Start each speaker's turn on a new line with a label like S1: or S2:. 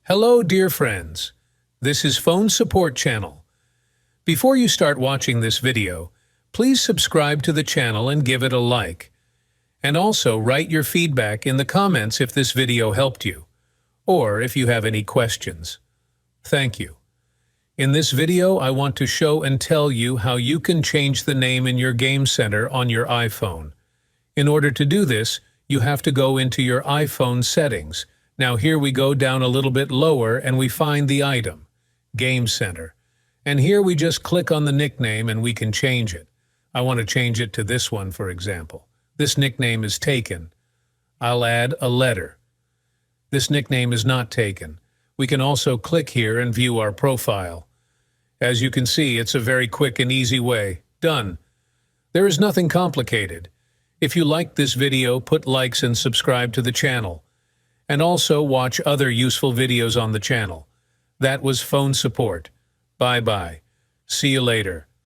S1: Hello, dear friends. This is Phone Support Channel. Before you start watching this video, please subscribe to the channel and give it a like. And also write your feedback in the comments if this video helped you, or if you have any questions. Thank you. In this video, I want to show and tell you how you can change the name in your Game Center on your iPhone. In order to do this, you have to go into your iPhone settings. Now here we go down a little bit lower and we find the item, Game Center. And here we just click on the nickname and we can change it. I want to change it to this one, for example. This nickname is taken. I'll add a letter. This nickname is not taken. We can also click here and view our profile. As you can see, it's a very quick and easy way. Done. There is nothing complicated. If you liked this video, put likes and subscribe to the channel. And also watch other useful videos on the channel. That was Phone Support. Bye-bye. See you later.